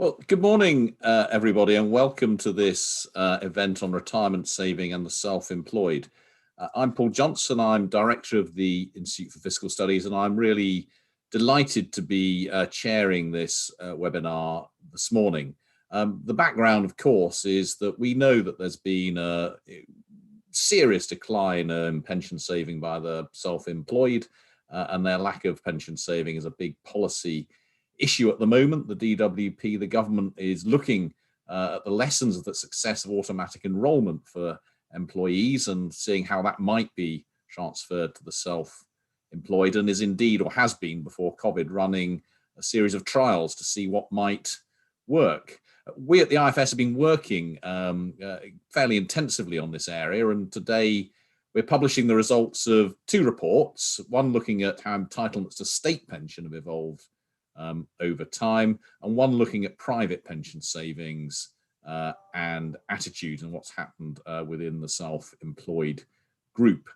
Well, good morning, everybody, and welcome to this event on retirement saving and the self-employed. I'm Paul Johnson. I'm director of the Institute for Fiscal Studies, and I'm really delighted to be chairing this webinar this morning. The background, of course, is that we know that there's been a serious decline in pension saving by the self-employed, and their lack of pension saving is a big policy issue at the moment. The DWP, the government, is looking at the lessons of the success of automatic enrolment for employees and seeing how that might be transferred to the self-employed, and is indeed, or has been before COVID, running a series of trials to see what might work. We at the IFS have been working fairly intensively on this area, and today we're publishing the results of two reports, one looking at how entitlements to state pension have evolved over time, and one looking at private pension savings and attitudes and what's happened within the self-employed group.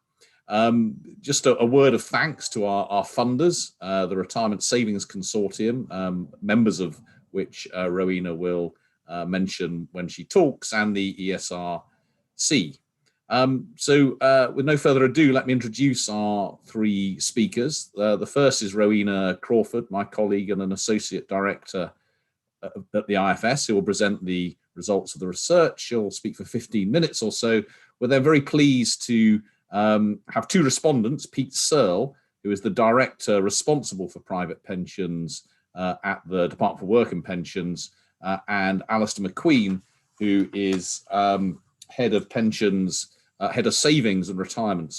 Just a word of thanks to our funders, the Retirement Savings Consortium, members of which Rowena will mention when she talks, and the ESRC. With no further ado, let me introduce our three speakers. The first is Rowena Crawford, my colleague and an associate director at the IFS, who will present the results of the research. She'll speak for 15 minutes or so. We're then very pleased to have two respondents, Pete Searle, who is the director responsible for private pensions at the Department for Work and Pensions, and Alistair McQueen, who is head of pensions, head of savings and retirement,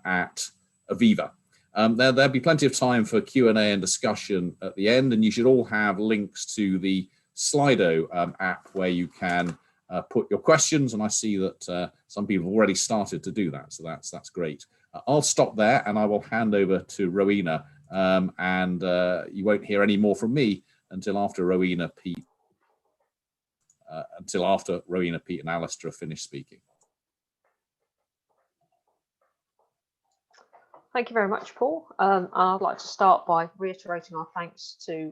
at Aviva. There'll be plenty of time for Q&A and discussion at the end, and you should all have links to the Slido app where you can put your questions, and I see that some people have already started to do that, so that's great. I'll stop there and I will hand over to Rowena, and you won't hear any more from me until after Rowena, Pete, and Alistair have finished speaking. Thank you very much, Paul. I'd like to start by reiterating our thanks to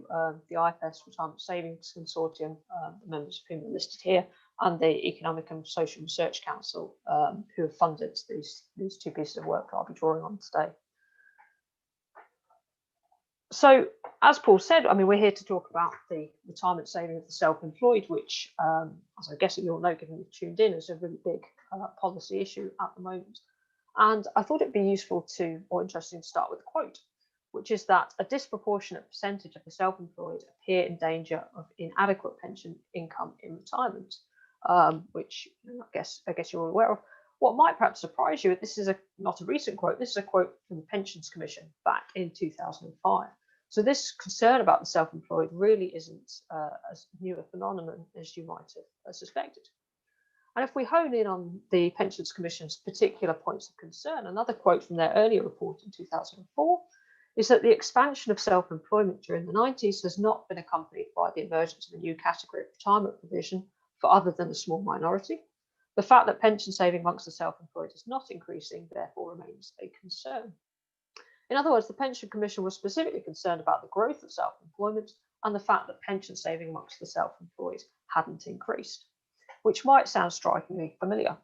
the IFS Retirement Savings Consortium, the members of whom are listed here, and the Economic and Social Research Council, who have funded these two pieces of work that I'll be drawing on today. So, as Paul said, we're here to talk about the retirement saving of the self-employed, which, as I guess you all know, given you've tuned in, is a really big policy issue at the moment. And I thought it'd be useful or interesting to start with a quote, which is that a disproportionate percentage of the self-employed appear in danger of inadequate pension income in retirement, which I guess you're all aware of. What might perhaps surprise you, this is not a recent quote, this is a quote from the Pensions Commission back in 2005. So this concern about the self-employed really isn't as new a phenomenon as you might have suspected. And if we hone in on the Pensions Commission's particular points of concern, another quote from their earlier report in 2004 is that the expansion of self-employment during the 90s has not been accompanied by the emergence of a new category of retirement provision for other than a small minority. The fact that pension saving amongst the self-employed is not increasing, therefore, remains a concern. In other words, the Pension Commission was specifically concerned about the growth of self-employment and the fact that pension saving amongst the self-employed hadn't increased, which might sound strikingly familiar.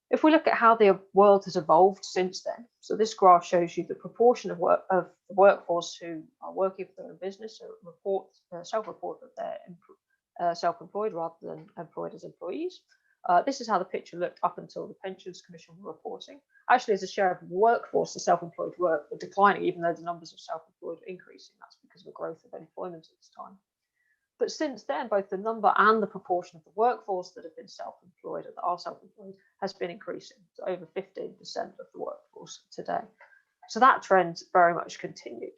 If we look at how the world has evolved since then, so this graph shows you the proportion of the workforce who are working for their own business or self-report that they're self-employed rather than employed as employees. This is how the picture looked up until the Pensions Commission were reporting. Actually, as a share of the workforce, the self-employed were declining, even though the numbers of self-employed were increasing. That's because of the growth of employment at this time. But since then, both the number and the proportion of the workforce that have been self-employed or that are self-employed has been increasing to over 15% of the workforce today. So that trend very much continued.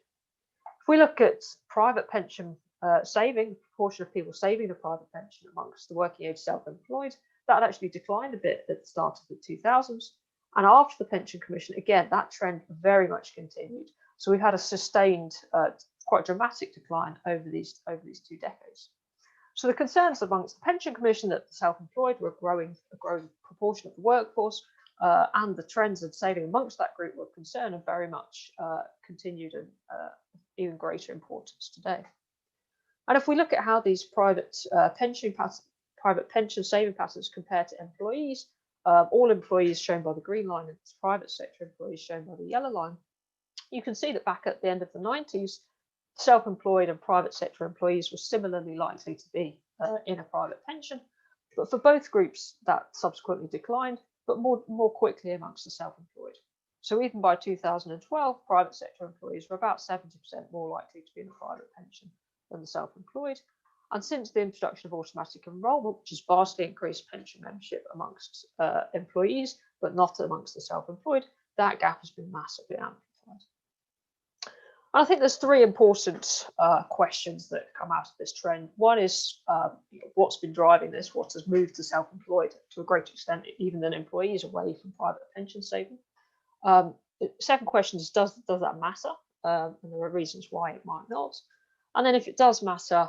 If we look at private pension saving, the proportion of people saving the private pension amongst the working age self-employed, that actually declined a bit at the start of the 2000s. And after the Pension Commission, again, that trend very much continued. So we've had a sustained, quite dramatic decline over these 2 decades. So the concerns amongst the Pension Commission that the self-employed were a growing proportion of the workforce, and the trends of saving amongst that group were concerned and very much continued and even greater importance today. And if we look at how these private pension saving patterns compare to employees, all employees shown by the green line and private sector employees shown by the yellow line, you can see that back at the end of the 90s, self-employed and private sector employees were similarly likely to be in a private pension. But for both groups, that subsequently declined, but more quickly amongst the self-employed. So even by 2012, private sector employees were about 70% more likely to be in a private pension than the self-employed. And since the introduction of automatic enrolment, which has vastly increased pension membership amongst employees, but not amongst the self-employed, that gap has been massively amplified. And I think there's three important questions that come out of this trend. One is what's been driving this, what has moved the self-employed to a greater extent, even than employees, away from private pension saving. The second question is, does that matter? And there are reasons why it might not. And then if it does matter,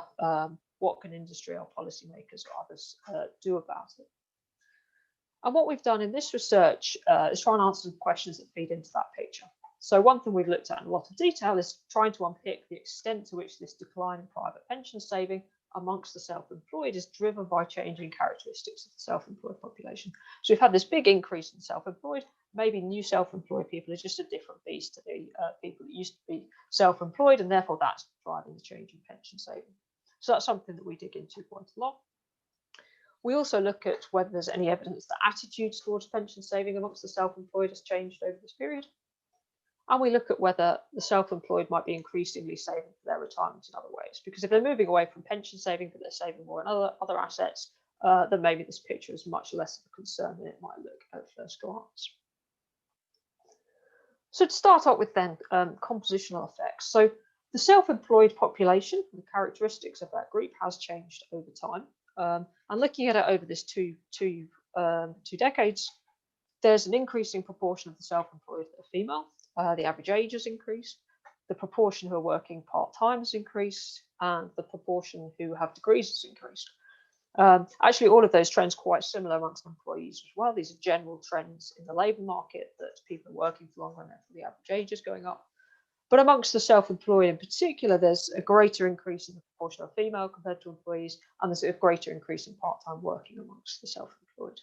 what can industry or policymakers or others do about it? And what we've done in this research is try and answer some questions that feed into that picture. So one thing we've looked at in a lot of detail is trying to unpick the extent to which this decline in private pension saving amongst the self-employed is driven by changing characteristics of the self-employed population. So we've had this big increase in self-employed. Maybe new self-employed people are just a different beast to the people that used to be self-employed, and therefore that's driving the change in pension saving. So that's something that we dig into quite a lot. We also look at whether there's any evidence that attitudes towards pension saving amongst the self-employed has changed over this period. And we look at whether the self-employed might be increasingly saving for their retirement in other ways. Because if they're moving away from pension saving, but they're saving more in other assets, then maybe this picture is much less of a concern than it might look at first glance. So to start off with then, compositional effects. So the self-employed population, the characteristics of that group has changed over time. And looking at it over this two decades, there's an increasing proportion of the self-employed that are female. The average age has increased. The proportion who are working part-time has increased, and the proportion who have degrees has increased. Actually, all of those trends are quite similar amongst employees as well. These are general trends in the labour market that people are working for longer and therefore the average age is going up. But amongst the self-employed in particular, there's a greater increase in the proportion of female compared to employees, and there's a greater increase in part-time working amongst the self-employed.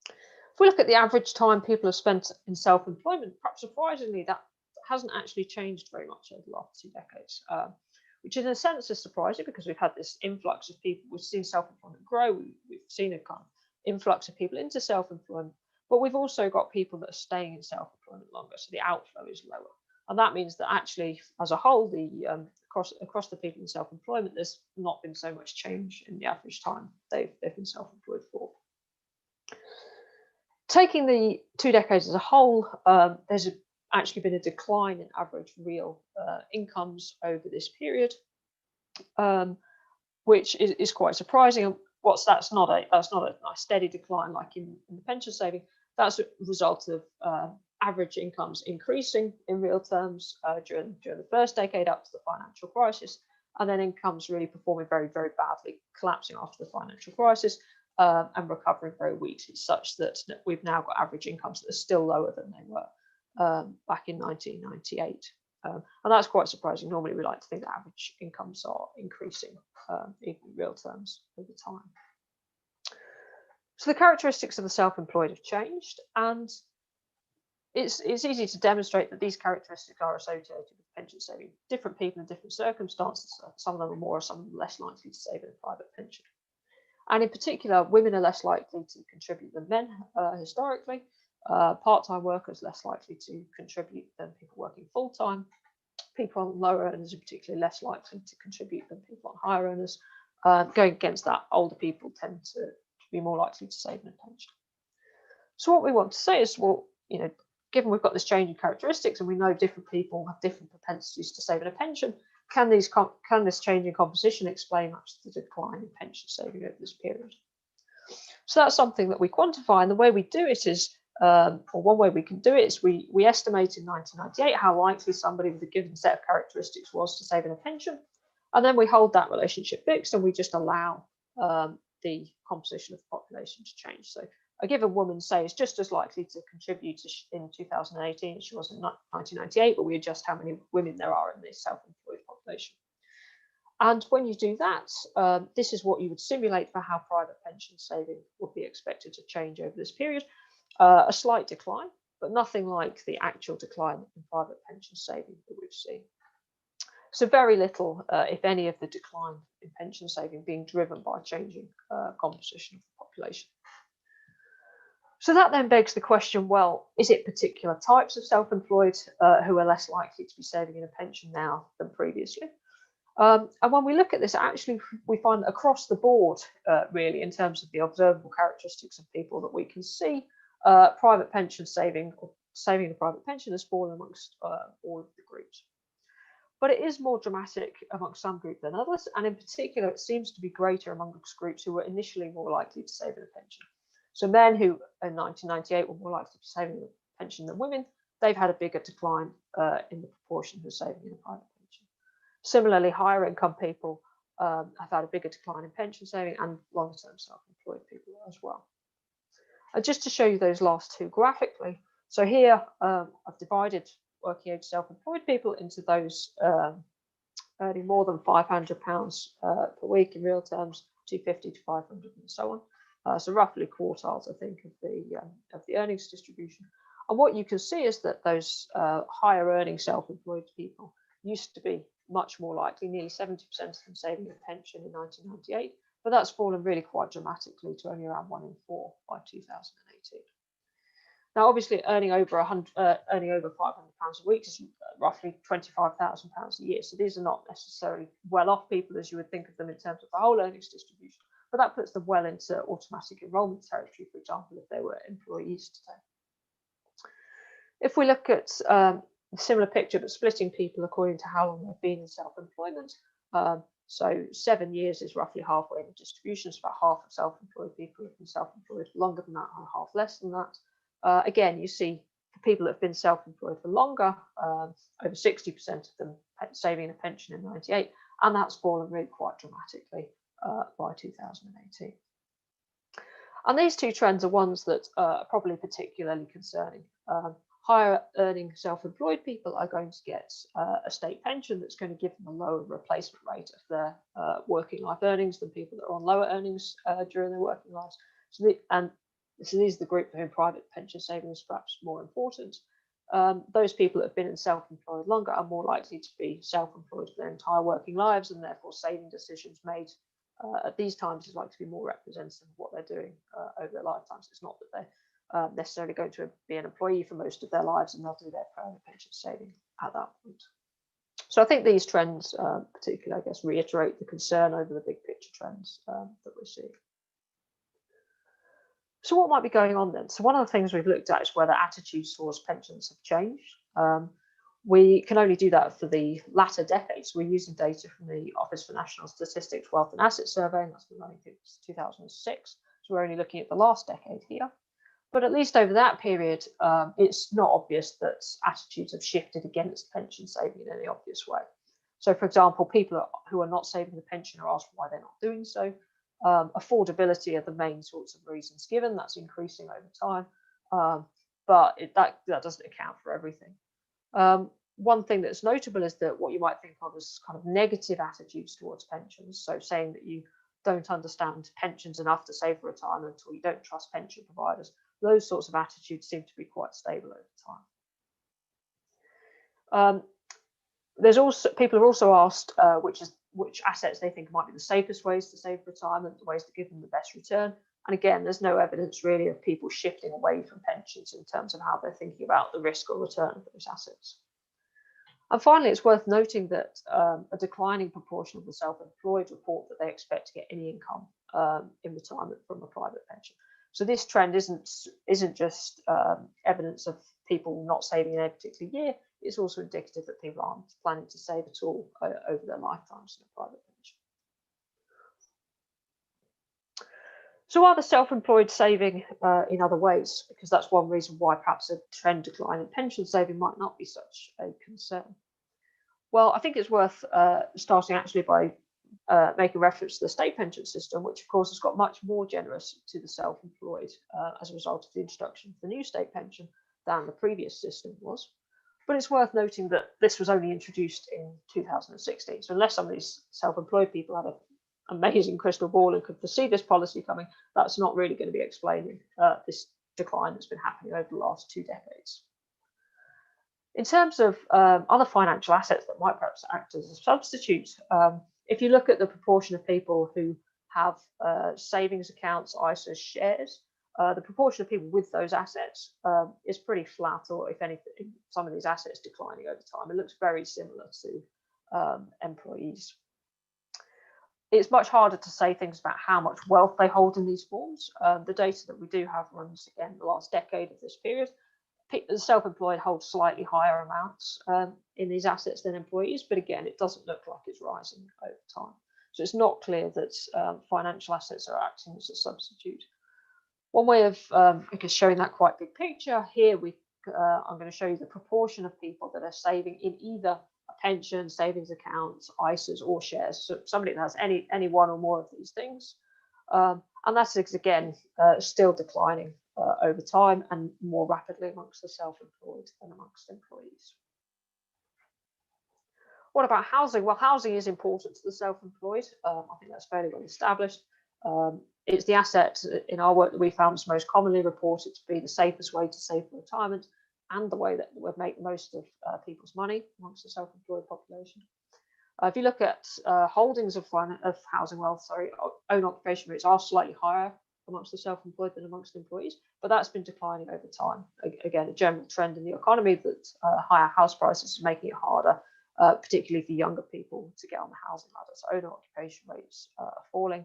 If we look at the average time people have spent in self-employment, perhaps surprisingly, that hasn't actually changed very much over the last 2 decades, which in a sense is surprising because we've had this influx of people. We've seen self-employment grow. We've seen a kind of influx of people into self-employment, but we've also got people that are staying in self-employment longer, so the outflow is lower. And that means that actually, as a whole, across the people in self-employment, there's not been so much change in the average time they've been self-employed for. Taking the 2 decades as a whole, there's actually been a decline in average real incomes over this period, which is quite surprising. And that's not a nice steady decline like in the pension saving. That's a result of average incomes increasing in real terms during the first decade up to the financial crisis, and then incomes really performing very, very badly, collapsing after the financial crisis and recovering very weakly, such that we've now got average incomes that are still lower than they were back in 1998. And that's quite surprising. Normally we like to think that average incomes are increasing in real terms over time. So the characteristics of the self-employed have changed, and it's easy to demonstrate that these characteristics are associated with pension saving. Different people in different circumstances, some of them are more, some of them are less likely to save in a private pension. And in particular, women are less likely to contribute than men historically. Part-time workers less likely to contribute than people working full-time. People on lower earners are particularly less likely to contribute than people on higher earners. Going against that, older people tend to be more likely to save in a pension. So what we want to say is, well, given we've got this change in characteristics and we know different people have different propensities to save in a pension, can this change in composition explain much of the decline in pension saving over this period? So that's something that we quantify, and the way we do it is, or one way we can do it is we estimate in 1998 how likely somebody with a given set of characteristics was to save in a pension, and then we hold that relationship fixed and we just allow the composition of the population to change. So a given woman, say, is just as likely to contribute in 2018 as she was in 1998, but we adjust how many women there are in the self-employed population. And when you do that, this is what you would simulate for how private pension saving would be expected to change over this period. A slight decline, but nothing like the actual decline in private pension saving that we've seen. So very little, if any, of the decline in pension saving being driven by changing composition of the population. So that then begs the question, well, is it particular types of self-employed who are less likely to be saving in a pension now than previously? And when we look at this, actually, we find across the board, really, in terms of the observable characteristics of people that we can see, private pension saving or saving in a private pension has fallen amongst all of the groups. But it is more dramatic amongst some groups than others, and in particular, it seems to be greater amongst groups who were initially more likely to save in a pension. So men who in 1998 were more likely to be saving in a pension than women, they've had a bigger decline in the proportion who are saving in a private pension. Similarly, higher income people have had a bigger decline in pension saving, and longer term self-employed people as well. Just to show you those last two graphically, so here I've divided working age self-employed people into those earning more than £500 per week in real terms, 250 to 500 and so on. So roughly quartiles, I think, of the earnings distribution. And what you can see is that those higher earning self-employed people used to be much more likely, nearly 70% of them saving a pension in 1998, but that's fallen really quite dramatically to only around 1 in 4 by 2018. Now, obviously, earning over £500 a week is roughly £25,000 a year. So these are not necessarily well-off people as you would think of them in terms of the whole earnings distribution, but that puts them well into automatic enrolment territory, for example, if they were employees today. If we look at a similar picture, but splitting people according to how long they've been in self-employment, so 7 years is roughly halfway in the distribution. So about half of self-employed people have been self-employed longer than that and half less than that. Again, you see for people that have been self-employed for longer, over 60% of them saving a pension in 98, and that's fallen really quite dramatically by 2018. And these two trends are ones that are probably particularly concerning. Higher earning self-employed people are going to get a state pension that's going to give them a lower replacement rate of their working life earnings than people that are on lower earnings during their working lives. So these are the group for whom private pension saving is perhaps more important. Those people that have been in self-employed longer are more likely to be self-employed for their entire working lives, and therefore saving decisions made at these times is likely to be more representative of what they're doing over their lifetimes. It's not that they're necessarily going to be an employee for most of their lives, and they'll do their private pension saving at that point. So I think these trends, particularly, I guess, reiterate the concern over the big picture trends that we're seeing. So what might be going on then? So one of the things we've looked at is whether attitudes towards pensions have changed. We can only do that for the latter decades. We're using data from the Office for National Statistics Wealth and Asset Survey, and that's been running since 2006. So we're only looking at the last decade here. But at least over that period, it's not obvious that attitudes have shifted against pension saving in any obvious way. So, for example, people who are not saving the pension are asked why they're not doing so. Affordability are the main sorts of reasons given. That's increasing over time, but that doesn't account for everything. One thing that's notable is that what you might think of as kind of negative attitudes towards pensions, so saying that you don't understand pensions enough to save for retirement, or you don't trust pension providers, those sorts of attitudes seem to be quite stable over time. There's also people are also asked which assets they think might be the safest ways to save for retirement, the ways to give them the best return. And again, there's no evidence really of people shifting away from pensions in terms of how they're thinking about the risk or return of those assets. And finally, it's worth noting that a declining proportion of the self-employed report that they expect to get any income in retirement from a private pension. So this trend isn't just evidence of people not saving in a particular year. It's also indicative that people aren't planning to save at all over their lifetimes in a private pension. So are the self-employed saving in other ways? Because that's one reason why perhaps a trend decline in pension saving might not be such a concern. Well, I think it's worth starting actually by making reference to the state pension system, which of course has got much more generous to the self-employed as a result of the introduction of the new state pension than the previous system was. But it's worth noting that this was only introduced in 2016. So unless some of these self-employed people had an amazing crystal ball and could foresee this policy coming, that's not really going to be explaining this decline that's been happening over the last 2 decades. In terms of other financial assets that might perhaps act as a substitute, if you look at the proportion of people who have savings accounts, ISAs, shares, the proportion of people with those assets is pretty flat, or if anything, some of these assets declining over time. It looks very similar to employees. It's much harder to say things about how much wealth they hold in these forms. The data that we do have runs, again, the last decade of this period. The self-employed hold slightly higher amounts in these assets than employees, but again, it doesn't look like it's rising over time. So it's not clear that financial assets are acting as a substitute. One way of showing that quite big picture here, I'm going to show you the proportion of people that are saving in either a pension, savings accounts, ISAs, or shares. So somebody that has any one or more of these things, and that's again still declining over time and more rapidly amongst the self-employed than amongst employees. What about housing? Well, housing is important to the self-employed. I think that's fairly well established. It's the asset in our work that we found is most commonly reported to be the safest way to save for retirement and the way that would make most of people's money amongst the self-employed population. If you look at holdings of housing wealth, own occupation rates are slightly higher amongst the self-employed than amongst employees, but that's been declining over time. Again, a general trend in the economy that higher house prices is making it harder, particularly for younger people, to get on the housing ladder. So own occupation rates are falling.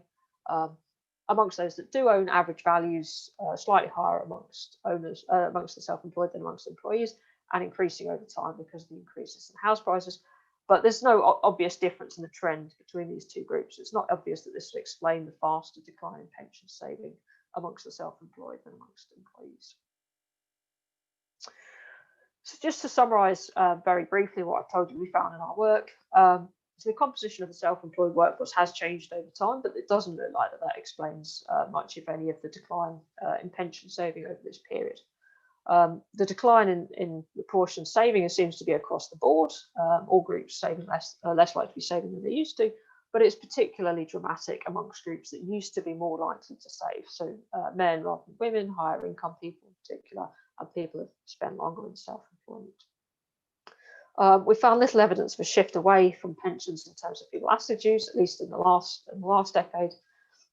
Amongst those that do own, average values slightly higher amongst owners, amongst the self-employed than amongst employees, and increasing over time because of the increases in house prices. But there's no obvious difference in the trend between these two groups. It's not obvious that this would explain the faster decline in pension saving amongst the self-employed than amongst employees. So just to summarise very briefly what I've told you we found in our work, so the composition of the self-employed workforce has changed over time, but it doesn't look like that explains much, if any, of the decline in pension saving over this period. The decline in the proportion saving seems to be across the board. All groups saving less likely to be saving than they used to, but it's particularly dramatic amongst groups that used to be more likely to save. So men rather than women, higher income people in particular, and people who spend longer in self-employment. We found little evidence of a shift away from pensions in terms of people asset use, at least in the last decade.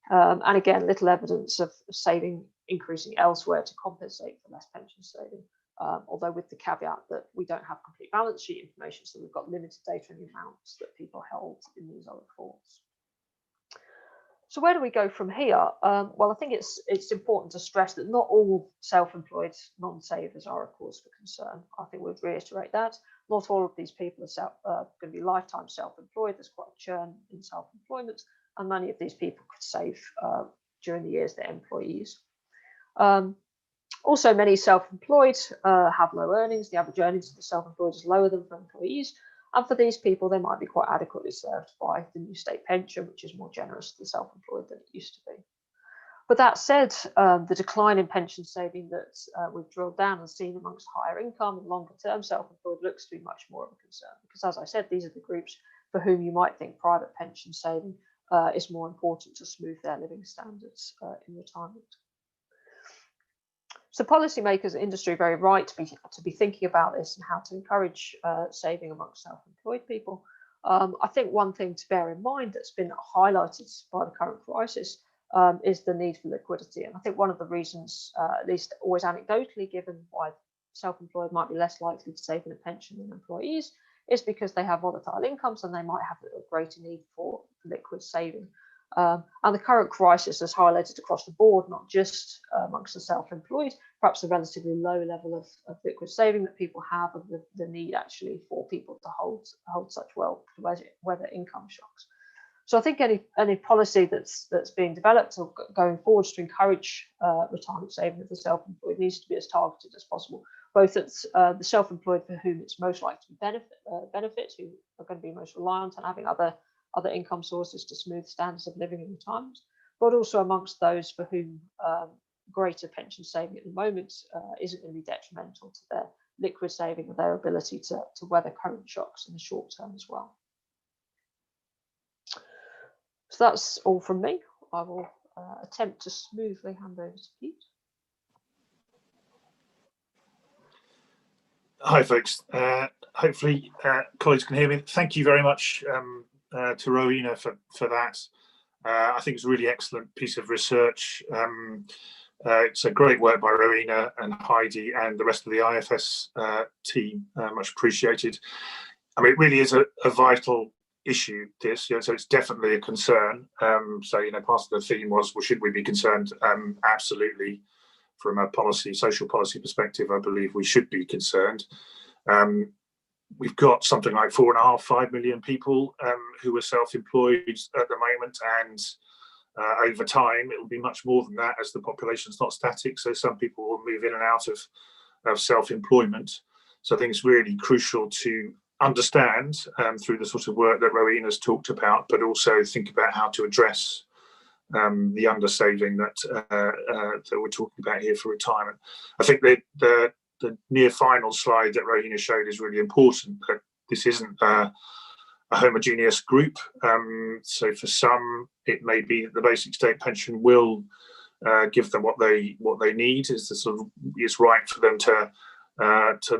And again, little evidence of saving increasing elsewhere to compensate for less pension saving, although with the caveat that we don't have complete balance sheet information, so we've got limited data on the amounts that people held in these other forms. So where do we go from here? Well, I think it's important to stress that not all self-employed non-savers are a cause for concern. I think we'll reiterate that. Not all of these people are going to be lifetime self-employed. There's quite a churn in self-employment, and many of these people could save during the years they're employees. Also, many self-employed have low earnings. The average earnings of the self-employed is lower than for employees. And for these people, they might be quite adequately served by the new state pension, which is more generous to the self-employed than it used to be. But that said, the decline in pension saving that we've drilled down and seen amongst higher income and longer term self-employed looks to be much more of a concern, because as I said, these are the groups for whom you might think private pension saving is more important to smooth their living standards in retirement. So policymakers and industry are very right to be thinking about this and how to encourage saving amongst self-employed people. I think one thing to bear in mind that's been highlighted by the current crisis is the need for liquidity. And I think one of the reasons, at least always anecdotally given, why self-employed might be less likely to save in a pension than employees is because they have volatile incomes and they might have a greater need for liquid saving. And the current crisis has highlighted across the board, not just amongst the self-employed, perhaps a relatively low level of liquid saving that people have, and the need actually for people to hold such wealth to weather income shocks. So I think any policy that's being developed or going forwards to encourage retirement saving of the self-employed needs to be as targeted as possible, both at the self-employed for whom it's most likely to benefit, who are going to be most reliant on having other income sources to smooth standards of living in retirement, but also amongst those for whom greater pension saving at the moment isn't going to be detrimental to liquid saving and their ability to weather current shocks in the short term as well. So that's all from me. I will attempt to smoothly hand over to Pete. Hi, folks. Hopefully, colleagues can hear me. Thank you very much to Rowena for that. I think it's a really excellent piece of research. It's a great work by Rowena and Heidi and the rest of the IFS team. Much appreciated. I mean, it really is a vital issue, this, so it's definitely a concern. So, part of the theme was, well, should we be concerned? Absolutely. From a social policy perspective, I believe we should be concerned. We've got something like 4.5–5 million people who are self-employed at the moment, and over time it will be much more than that, as the population's not static. So some people will move in and out of self-employment. So I think it's really crucial to understand through the sort of work that Rowena's talked about, but also think about how to address the undersaving that we're talking about here for retirement. I think the near final slide that Rowena showed is really important. That this isn't a homogeneous group. So for some, it may be that the basic state pension will give them what they need. It's right for them to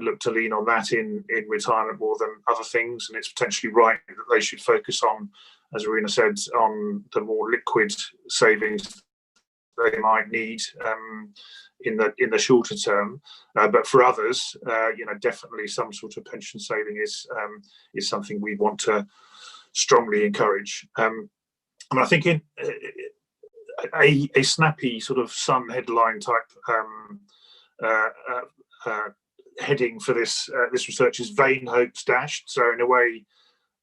look to lean on that in retirement more than other things, and it's potentially right that they should focus on, as Rowena said, on the more liquid savings they might need in the shorter term. But for others, definitely some sort of pension saving is something we want to strongly encourage. I think in a snappy sort of Sun headline type heading for this research is "Vain Hopes Dashed." So in a way,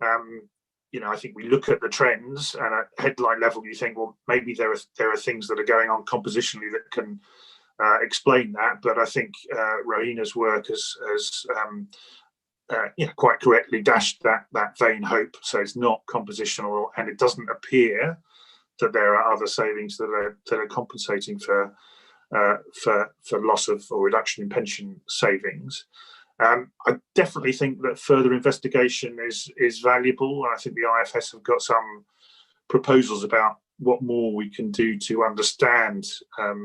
I think we look at the trends, and at headline level, you think, well, maybe there are things that are going on compositionally that can explain that. But I think Rowena's work has quite correctly dashed that vain hope. So it's not compositional, and it doesn't appear that there are other savings that are compensating for loss of or reduction in pension savings. I definitely think that further investigation is valuable. I think the IFS have got some proposals about what more we can do to understand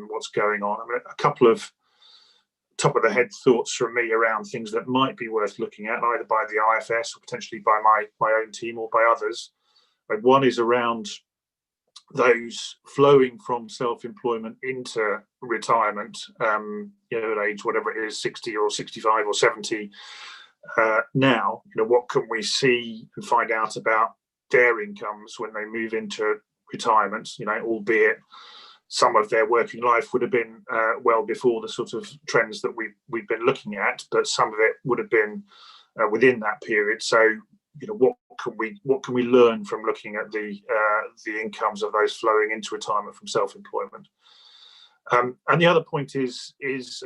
what's going on. I mean, a couple of top of the head thoughts from me around things that might be worth looking at, either by the IFS or potentially by my own team or by others. One is around those flowing from self-employment into retirement, at age whatever it is, 60 or 65 or 70. Now, what can we see and find out about their incomes when they move into retirement? Albeit some of their working life would have been well before the sort of trends that we've been looking at, but some of it would have been within that period. So, what can we learn from looking at the incomes of those flowing into retirement from self-employment? And the other point is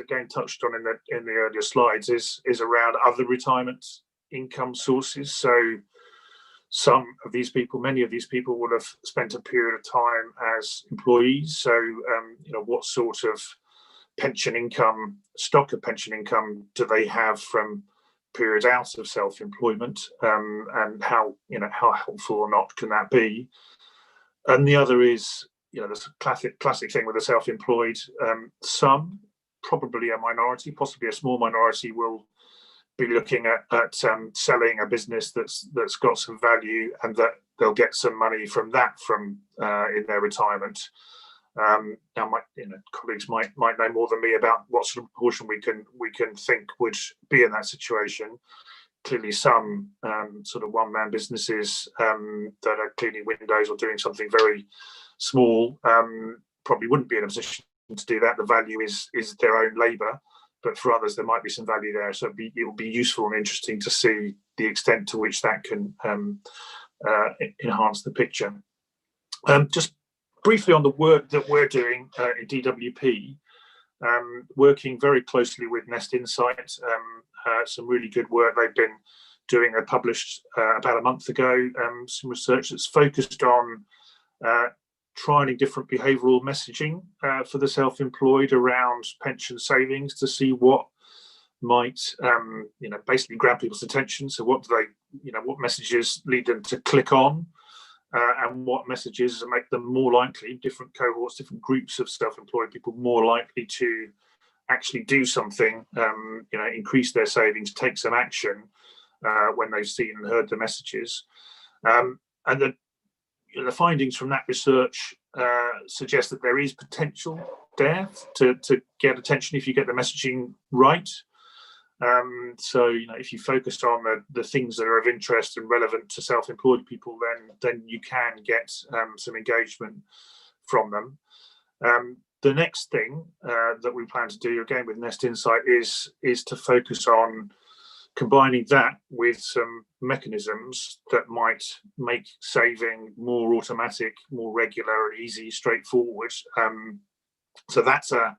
again touched on in the earlier slides is around other retirement income sources. So many of these people would have spent a period of time as employees. So what sort of stock of pension income do they have from periods out of self-employment, and how helpful or not can that be? And the other is, the classic thing with the self-employed. Some, probably a minority, possibly a small minority, will be looking at selling a business that's got some value, and that they'll get some money from that in their retirement. Now, my colleagues might know more than me about what sort of proportion we can think would be in that situation. Clearly, some sort of one-man businesses that are cleaning windows or doing something very small probably wouldn't be in a position to do that. The value is their own labour, but for others there might be some value there. So it will be useful and interesting to see the extent to which that can enhance the picture. Just briefly on the work that we're doing in DWP, working very closely with Nest Insight, some really good work they've been doing. They published about a month ago some research that's focused on trialing different behavioural messaging for the self-employed around pension savings, to see what might basically grab people's attention. So what do they, what messages lead them to click on, and what messages make them more likely, different cohorts, different groups of self-employed people, more likely to actually do something, increase their savings, take some action when they've seen and heard the messages. And the findings from that research suggest that there is potential there to get attention if you get the messaging right. So if you focus on the things that are of interest and relevant to self-employed people, then you can get some engagement from them. The next thing that we plan to do, again with Nest Insight, is to focus on combining that with some mechanisms that might make saving more automatic, more regular and easy, straightforward. So that's a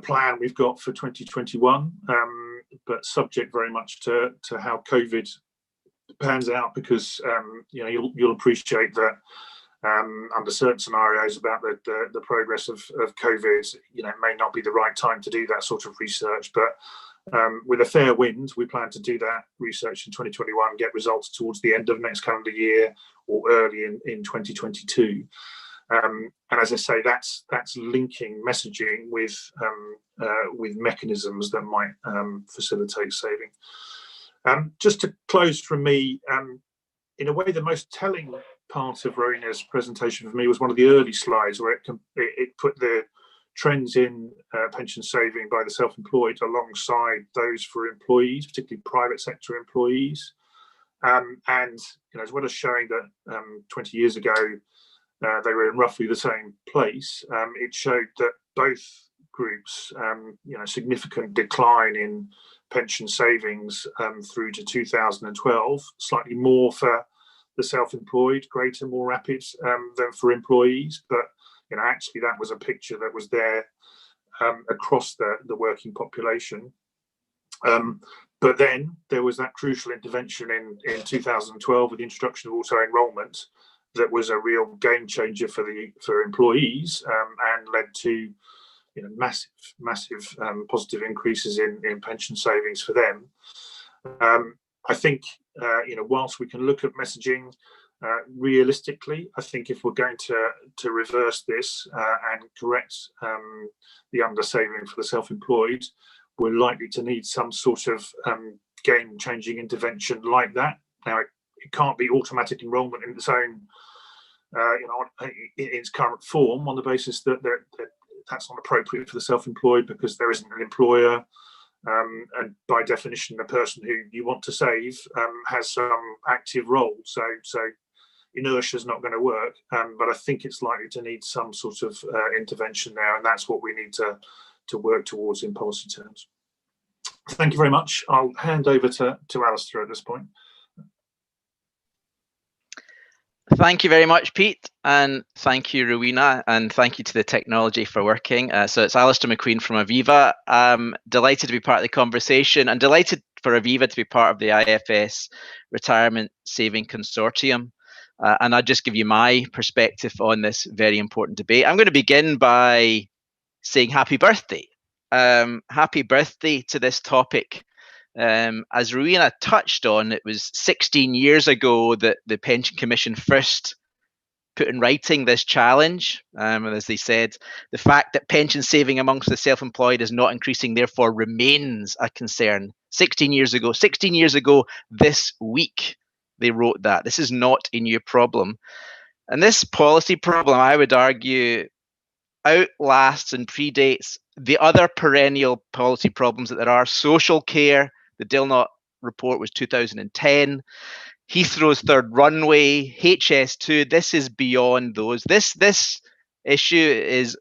plan we've got for 2021, but subject very much to how COVID pans out, because you'll appreciate that under certain scenarios about the progress of COVID, it may not be the right time to do that sort of research. But with a fair wind, we plan to do that research in 2021, get results towards the end of next calendar year or early in 2022. And as I say, that's linking messaging with mechanisms that might facilitate saving. Just to close from me, in a way, the most telling part of Rowena's presentation for me was one of the early slides where it put the trends in pension saving by the self-employed alongside those for employees, particularly private sector employees. And as well as showing that 20 years ago they were in roughly the same place, it showed that both groups, significant decline in pension savings through to 2012, slightly more for the self-employed, greater, more rapid than for employees. But actually that was a picture that was there across the working population. But then there was that crucial intervention in 2012 with the introduction of auto enrolment that was a real game changer for employees, and led to massive positive increases in pension savings for them. I think whilst we can look at messaging realistically, I think if we're going to reverse this and correct the undersaving for the self-employed, we're likely to need some sort of game-changing intervention like that. Now, it can't be automatic enrolment in its own, in its current form, on the basis that that's not appropriate for the self-employed because there isn't an employer, and by definition, the person who you want to save has some active role. So inertia is not going to work, but I think it's likely to need some sort of intervention there, and that's what we need to work towards in policy terms. Thank you very much. I'll hand over to Alistair at this point. Thank you very much, Pete, and thank you, Rowena, and thank you to the technology for working. So it's Alistair McQueen from Aviva. I'm delighted to be part of the conversation and delighted for Aviva to be part of the IFS Retirement Saving Consortium. And I'll just give you my perspective on this very important debate. I'm going to begin by saying happy birthday. Happy birthday to this topic. As Rowena touched on, it was 16 years ago that the Pension Commission first put in writing this challenge. And as they said, the fact that pension saving amongst the self-employed is not increasing, therefore remains a concern. 16 years ago this week, they wrote that. This is not a new problem. And this policy problem, I would argue, outlasts and predates the other perennial policy problems that there are. Social care, the Dilnot report was 2010. Heathrow's third runway, HS2, this is beyond those. This issue is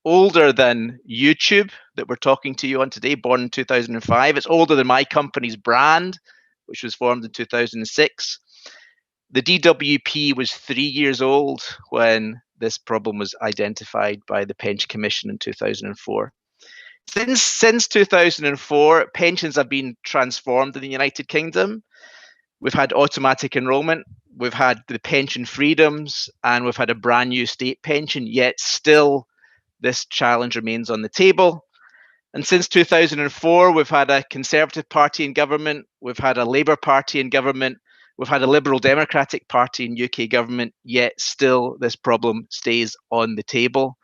older than YouTube that we're talking to you on today, born in 2005. It's older than my company's brand, which was formed in 2006. The DWP was 3 years old when this problem was identified by the Pension Commission in 2004. Since 2004, pensions have been transformed in the United Kingdom. We've had automatic enrolment, we've had the pension freedoms, and we've had a brand new state pension, yet still this challenge remains on the table. And since 2004, we've had a Conservative Party in government, we've had a Labour Party in government, we've had a Liberal Democratic Party in UK government, yet still this problem stays on the table.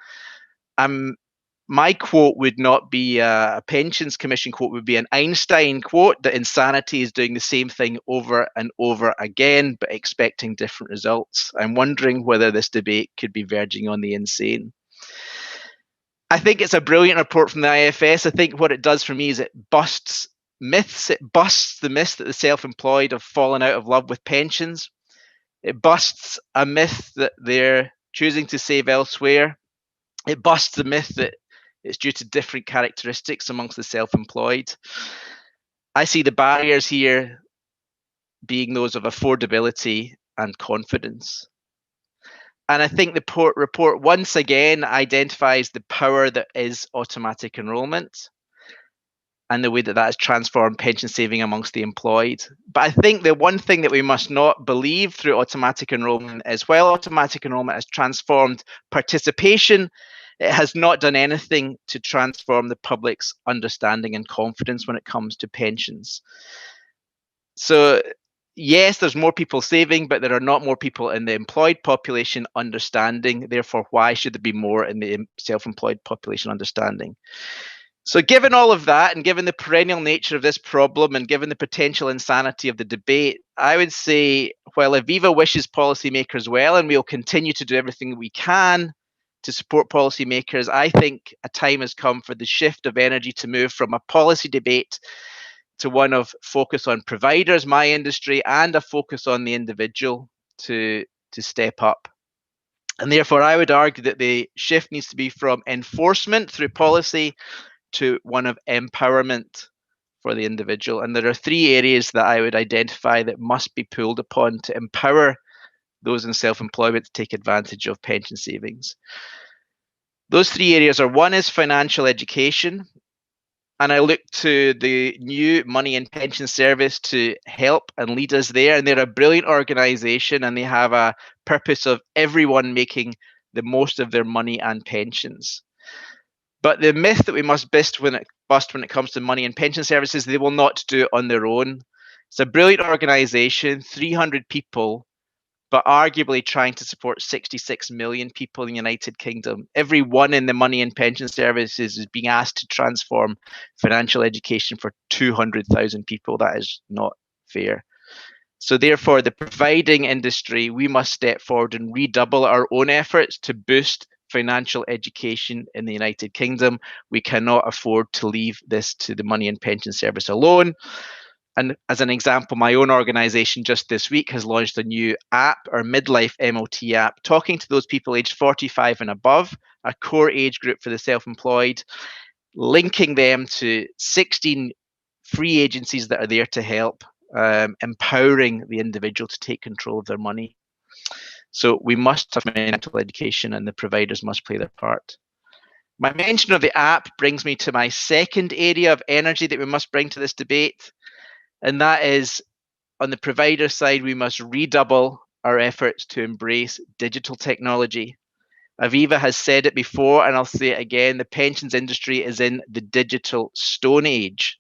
My quote would not be a Pensions Commission quote, would be an Einstein quote, that insanity is doing the same thing over and over again, but expecting different results. I'm wondering whether this debate could be verging on the insane. I think it's a brilliant report from the IFS. I think what it does for me is it busts myths. It busts the myth that the self-employed have fallen out of love with pensions. It busts a myth that they're choosing to save elsewhere. It busts the myth that it's due to different characteristics amongst the self-employed. I see the barriers here being those of affordability and confidence. And I think the report once again identifies the power that is automatic enrolment and the way that that has transformed pension saving amongst the employed. But I think the one thing that we must not believe through automatic enrolment is, while automatic enrolment has transformed participation, it has not done anything to transform the public's understanding and confidence when it comes to pensions. So yes, there's more people saving, but there are not more people in the employed population understanding. Therefore, why should there be more in the self-employed population understanding? So given all of that, and given the perennial nature of this problem, and given the potential insanity of the debate, I would say, while Aviva wishes policymakers well, and we'll continue to do everything we can to support policymakers, I think a time has come for the shift of energy to move from a policy debate to one of focus on providers, my industry, and a focus on the individual to step up. And therefore, I would argue that the shift needs to be from enforcement through policy to one of empowerment for the individual. And there are three areas that I would identify that must be pulled upon to empower those in self-employment to take advantage of pension savings. Those three areas are: one is financial education. And I look to the new Money and Pension Service to help and lead us there. And they're a brilliant organization, and they have a purpose of everyone making the most of their money and pensions. But the myth that we must bust when it comes to money and pension services, they will not do it on their own. It's a brilliant organization, 300 people, but arguably trying to support 66 million people in the United Kingdom. Everyone in the money and pension services is being asked to transform financial education for 200,000 people. That is not fair. So therefore, the providing industry, we must step forward and redouble our own efforts to boost financial education in the United Kingdom. We cannot afford to leave this to the Money and Pension Service alone. And as an example, my own organization just this week has launched a new app, our midlife MOT app, talking to those people aged 45 and above, a core age group for the self-employed, linking them to 16 free agencies that are there to help, empowering the individual to take control of their money. So we must have mental education, and the providers must play their part. My mention of the app brings me to my second area of energy that we must bring to this debate. And that is, on the provider side, we must redouble our efforts to embrace digital technology. Aviva has said it before, and I'll say it again, the pensions industry is in the digital stone age.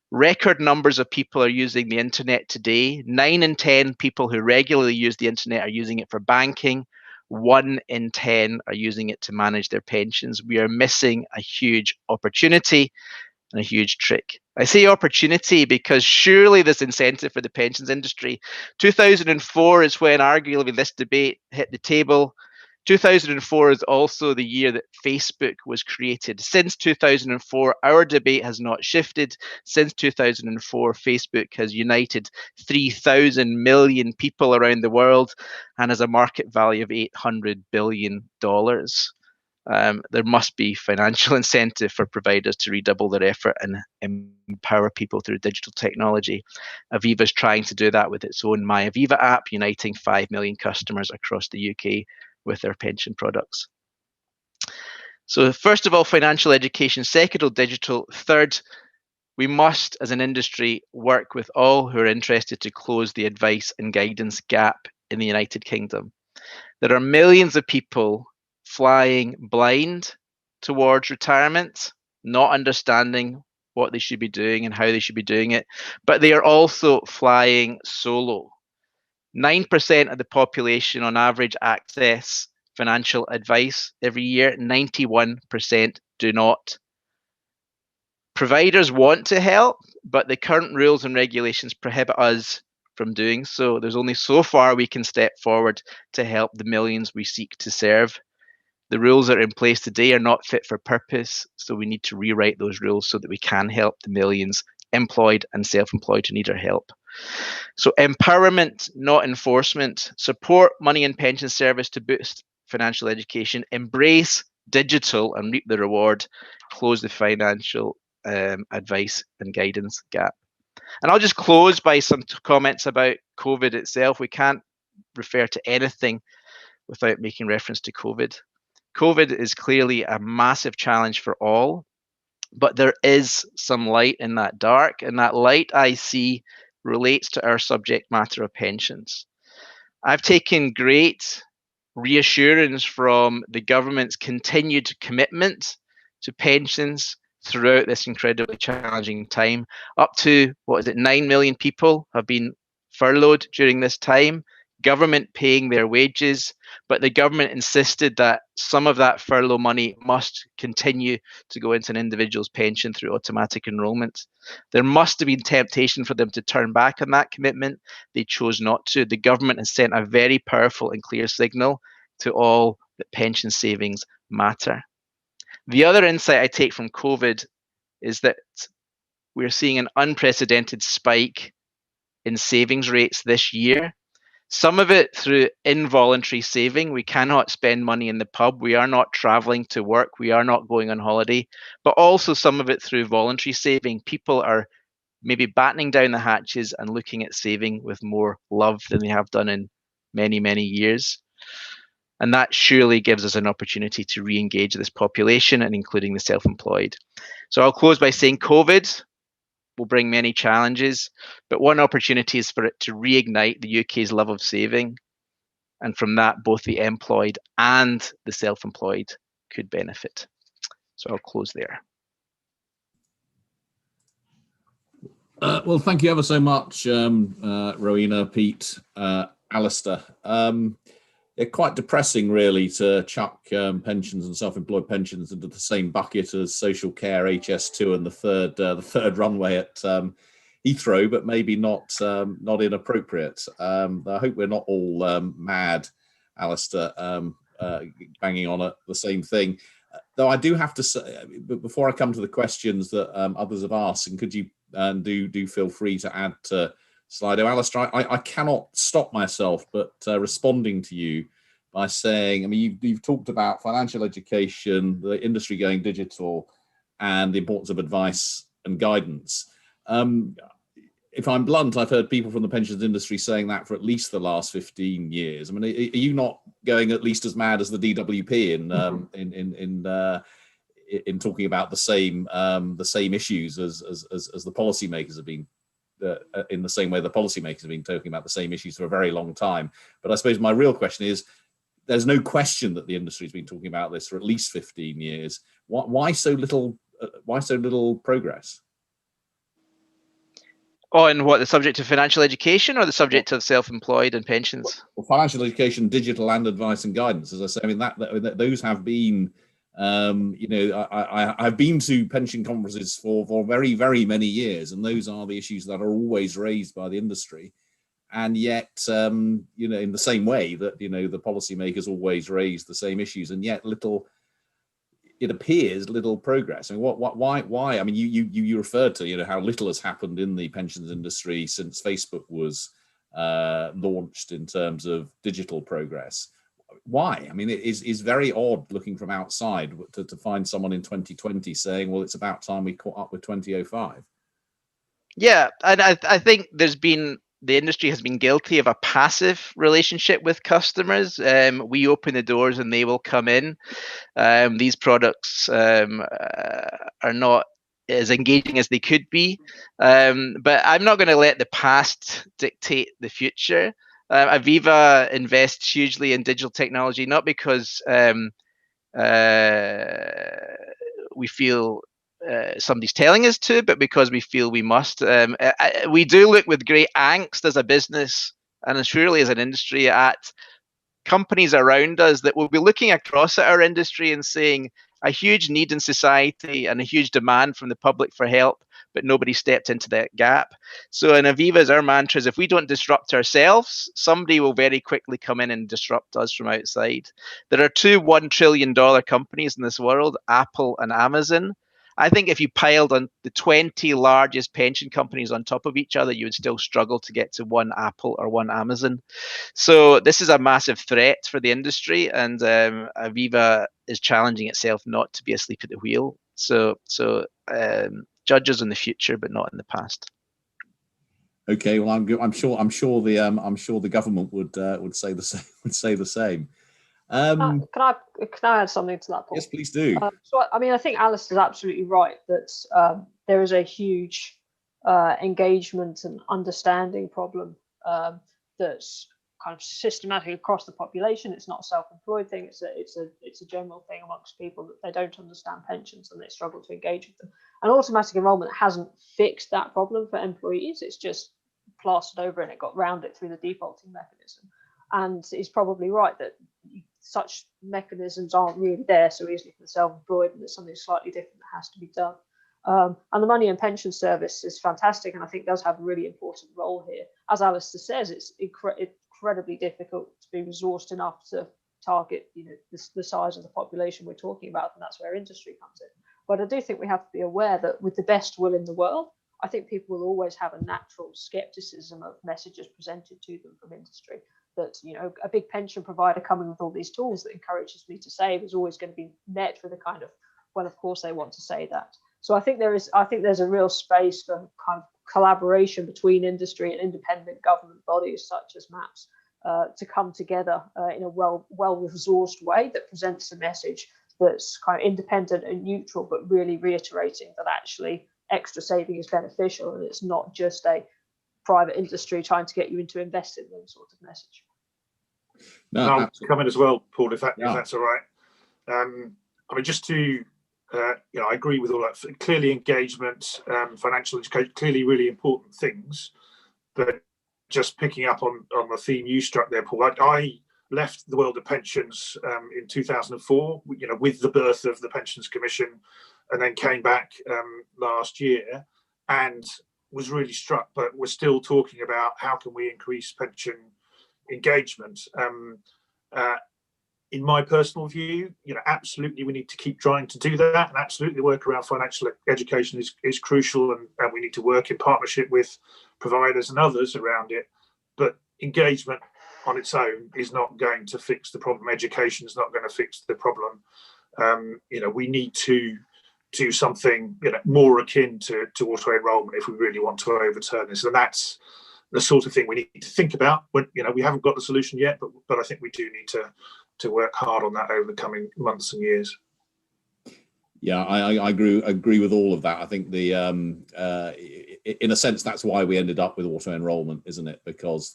Record numbers of people are using the internet today. 9 in 10 people who regularly use the internet are using it for banking. 1 in 10 are using it to manage their pensions. We are missing a huge opportunity and a huge trick. I say opportunity because surely there's incentive for the pensions industry. 2004 is when arguably this debate hit the table. 2004 is also the year that Facebook was created. Since 2004, our debate has not shifted. Since 2004, Facebook has united 3,000 million people around the world and has a market value of $800 billion. There must be financial incentive for providers to redouble their effort and empower people through digital technology. Aviva is trying to do that with its own My Aviva app, uniting 5 million customers across the UK with their pension products. So first of all, financial education. Second, digital. Third, we must, as an industry, work with all who are interested to close the advice and guidance gap in the United Kingdom. There are millions of people flying blind towards retirement. not understanding what they should be doing and how they should be doing it, but they are also flying solo. 9% of the population on average access financial advice every year. 91% do not. Providers want to help, but the current rules and regulations prohibit us from doing so. There's only so far we can step forward to help the millions we seek to serve. The rules that are in place today are not fit for purpose, so we need to rewrite those rules so that we can help the millions employed and self-employed who need our help. So empowerment, not enforcement. Support money and pension service to boost financial education. Embrace digital and reap the reward. Close the financial advice and guidance gap. And I'll just close by some comments about COVID itself. We can't refer to anything without making reference to COVID. COVID is clearly a massive challenge for all, but there is some light in that dark, and that light I see relates to our subject matter of pensions. I've taken great reassurance from the government's continued commitment to pensions throughout this incredibly challenging time. Up to, 9 million people have been furloughed during this time, government paying their wages, but the government insisted that some of that furlough money must continue to go into an individual's pension through automatic enrolment. There must have been temptation for them to turn back on that commitment. They chose not to. The government has sent a very powerful and clear signal to all that pension savings matter. The other insight I take from COVID is that we're seeing an unprecedented spike in savings rates this year. Some of it through involuntary saving. We cannot spend money in the pub. We are not traveling to work. We are not going on holiday. But also some of it through voluntary saving. People are maybe battening down the hatches and looking at saving with more love than they have done in many, many years. And that surely gives us an opportunity to re-engage this population, and including the self-employed. So I'll close by saying COVID will bring many challenges, but one opportunity is for it to reignite the UK's love of saving. And from that, both the employed and the self-employed could benefit. So I'll close there. Well, thank you ever so much, Rowena, Pete, Alistair. Quite depressing, really, to chuck pensions and self-employed pensions into the same bucket as social care, HS2, and the third runway at Heathrow, but maybe not inappropriate. I hope we're not all mad, Alistair, banging on at the same thing. Though I do have to say, but before I come to the questions that others have asked, and could you do feel free to add to Slido. Alistair, I cannot stop myself but responding to you by saying, I mean, you've talked about financial education, the industry going digital, and the importance of advice and guidance. If I'm blunt, I've heard people from the pensions industry saying that for at least the last 15 years. I mean, are you not going at least as mad as the DWP in talking about the same issues as the policymakers have been? In the same way the policymakers have been talking about the same issues for a very long time. But I suppose my real question is, there's no question that the industry has been talking about this for at least 15 years. Why so little progress? On what, the subject of financial education or the subject of self-employed and pensions? Well, financial education, digital, and advice and guidance. As I say, I mean, that those have been, I've been to pension conferences for very, very many years, and those are the issues that are always raised by the industry. And yet, in the same way that, the policymakers always raise the same issues, and yet it appears little progress. I mean, why? I mean, you referred to, how little has happened in the pensions industry since Facebook was launched in terms of digital progress. Why? I mean, it is very odd looking from outside to find someone in 2020 saying, well, it's about time we caught up with 2005. Yeah, and I think the industry has been guilty of a passive relationship with customers. We open the doors and they will come in. These products are not as engaging as they could be. But I'm not going to let the past dictate the future. Aviva invests hugely in digital technology, not because we feel somebody's telling us to, but because we feel we must. We do look with great angst as a business and surely as an industry at companies around us that will be looking across at our industry and saying a huge need in society and a huge demand from the public for help, but nobody stepped into that gap. So in Aviva's, our mantra is if we don't disrupt ourselves, somebody will very quickly come in and disrupt us from outside. There are two $1 trillion companies in this world, Apple and Amazon. I think if you piled on the 20 largest pension companies on top of each other, you would still struggle to get to one Apple or one Amazon. So this is a massive threat for the industry, and Aviva is challenging itself not to be asleep at the wheel. So judge us in the future, but not in the past. Okay, well, I'm sure the government would say the same. Would say the same. Can I add something to that, Paul? Yes, please do. So I mean, I think Alice is absolutely right that there is a huge engagement and understanding problem that's kind of systematic across the population. It's not a self-employed thing. It's a general thing amongst people that they don't understand pensions and they struggle to engage with them. And automatic enrolment hasn't fixed that problem for employees. It's just plastered over and it got round it through the defaulting mechanism. And it's probably right that such mechanisms aren't really there so easily for the self-employed, and there's something slightly different that has to be done. And the Money and Pension Service is fantastic, and I think does have a really important role here. As Alistair says, it's incredibly difficult to be resourced enough to target, the size of the population we're talking about, and that's where industry comes in. But I do think we have to be aware that with the best will in the world, I think people will always have a natural skepticism of messages presented to them from industry. That a big pension provider coming with all these tools that encourages me to save is always going to be met with a kind of, well, of course they want to say that. So I think there's a real space for kind of collaboration between industry and independent government bodies such as MAPS to come together in a well-resourced way that presents a message that's kind of independent and neutral, but really reiterating that actually extra saving is beneficial and it's not just a private industry trying to get you into investing in them sort of message. No, I'll come in as well, Paul, if that's all right. I mean, just to, I agree with all that. Clearly, engagement, financial education, clearly really important things. But just picking up on the theme you struck there, Paul, I left the world of pensions in 2004, with the birth of the Pensions Commission, and then came back last year and was really struck, but we're still talking about how can we increase pension engagement. In my personal view, absolutely we need to keep trying to do that, and absolutely work around financial education is crucial, and we need to work in partnership with providers and others around it. But engagement on its own is not going to fix the problem. Education is not going to fix the problem. We need to do something more akin to auto enrolment if we really want to overturn this, and that's the sort of thing we need to think about. When we haven't got the solution yet, but I think we do need to work hard on that over the coming months and years. Yeah, I agree with all of that. I think in a sense that's why we ended up with auto enrolment, isn't it? Because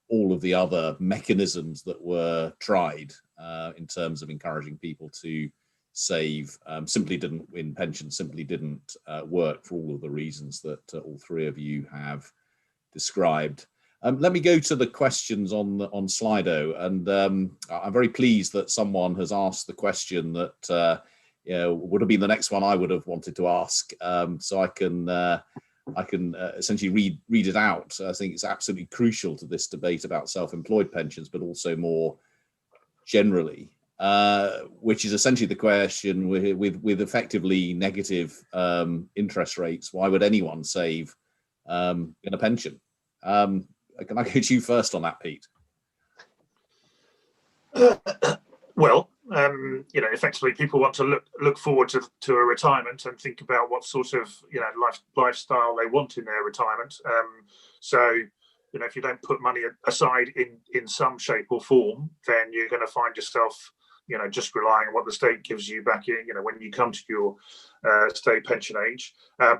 all of the other mechanisms that were tried in terms of encouraging people to save simply didn't work for all of the reasons that all three of you have described. Let me go to the questions on Slido, and I'm very pleased that someone has asked the question that would have been the next one I would have wanted to ask. So I can essentially read it out. I think it's absolutely crucial to this debate about self-employed pensions, but also more generally. Which is essentially the question with effectively negative interest rates. Why would anyone save in a pension? Can I go to you first on that, Pete? Well, effectively, people want to look forward to a retirement and think about what sort of lifestyle they want in their retirement. So if you don't put money aside in some shape or form, then you're going to find yourself just relying on what the state gives you back in, when you come to your state pension age.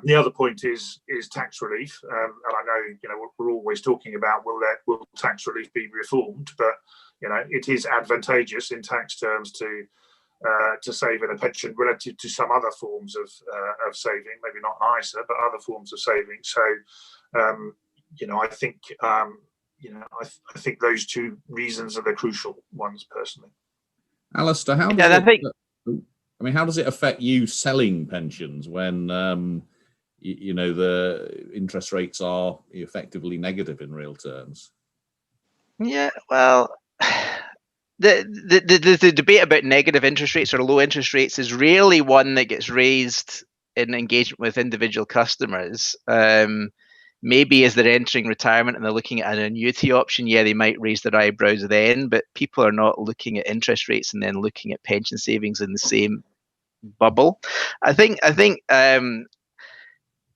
The other point is tax relief. And I know, we're always talking about will tax relief be reformed, but, it is advantageous in tax terms to to save in a pension relative to some other forms of saving, maybe not an ISA, but other forms of saving. So, I think I think those two reasons are the crucial ones, personally. Alistair, how does it affect you selling pensions when the interest rates are effectively negative in real terms? Yeah, well, the debate about negative interest rates or low interest rates is rarely one that gets raised in engagement with individual customers. Maybe as they're entering retirement and they're looking at an annuity option, yeah, they might raise their eyebrows then, but people are not looking at interest rates and then looking at pension savings in the same bubble. I think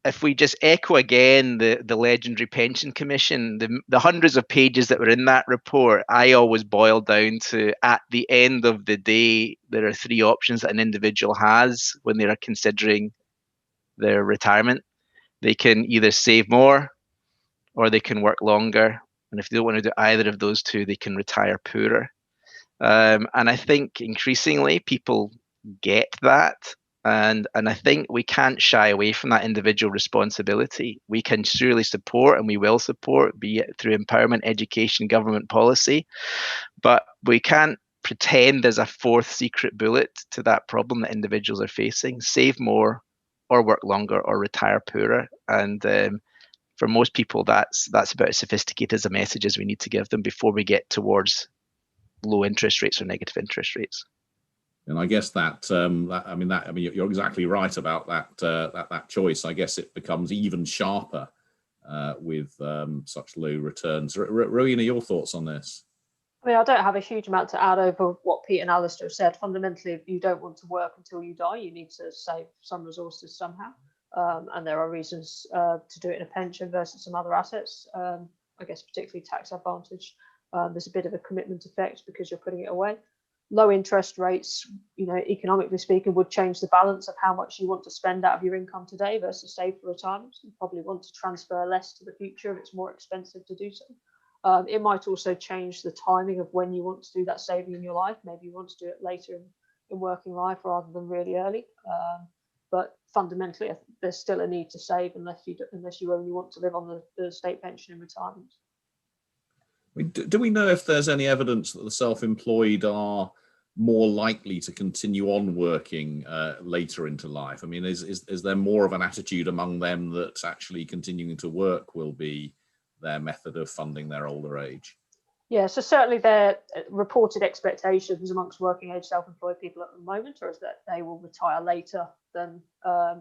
if we just echo again the legendary pension commission, the hundreds of pages that were in that report, I always boil down to, at the end of the day, there are three options that an individual has when they are considering their retirement. They can either save more or they can work longer. And if they don't want to do either of those two, they can retire poorer. And I think increasingly people get that. And I think we can't shy away from that individual responsibility. We can surely support, and we will support, be it through empowerment, education, government policy, but we can't pretend there's a fourth secret bullet to that problem that individuals are facing. Save more or work longer or retire poorer. And for most people, that's about as sophisticated as a message as we need to give them before we get towards low interest rates or negative interest rates. And I guess you're exactly right about that choice. I guess it becomes even sharper with such low returns. Rowena, your thoughts on this? I mean, I don't have a huge amount to add over what Pete and Alistair said. Fundamentally, if you don't want to work until you die, you need to save some resources somehow. And there are reasons to do it in a pension versus some other assets. I guess particularly tax advantage. There's a bit of a commitment effect because you're putting it away. Low interest rates, economically speaking, would change the balance of how much you want to spend out of your income today versus save for retirement. You probably want to transfer less to the future if it's more expensive to do so. It might also change the timing of when you want to do that saving in your life. Maybe you want to do it later in working life rather than really early. But fundamentally, there's still a need to save unless you only want to live on the state pension in retirement. Do we know if there's any evidence that the self-employed are more likely to continue on working later into life? I mean, is there more of an attitude among them that actually continuing to work will be their method of funding their older age? Yeah, so certainly their reported expectations amongst working age self-employed people at the moment are that they will retire later than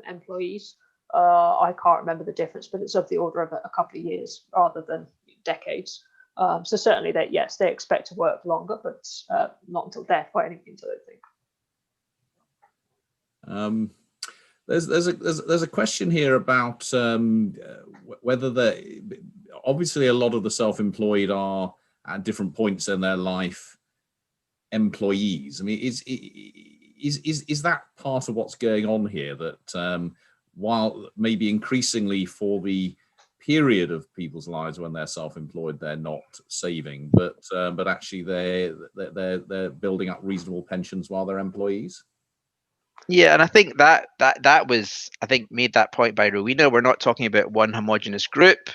employees. I can't remember the difference, but it's of the order of a couple of years rather than decades. So certainly they expect to work longer, but not until death by any means, I don't think. There's a question here about whether obviously a lot of the self-employed are at different points in their life employees. I mean, is that part of what's going on here, that while maybe increasingly for the period of people's lives when they're self-employed, they're not saving, but actually they're building up reasonable pensions while they're employees? Yeah, and I think that was, I think, made that point by Rowena. We're not talking about one homogenous group.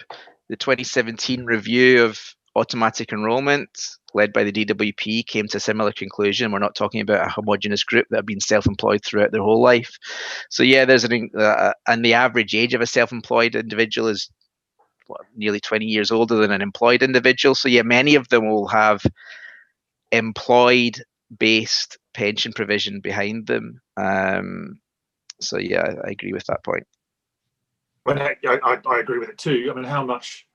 The 2017 review of automatic enrolment, led by the DWP, came to a similar conclusion. We're not talking about a homogenous group that have been self-employed throughout their whole life. So yeah, there's and the average age of a self-employed individual is nearly 20 years older than an employed individual. So yeah, many of them will have employed-based pension provision behind them. So yeah, I agree with that point. Well, I agree with it too. I mean, how much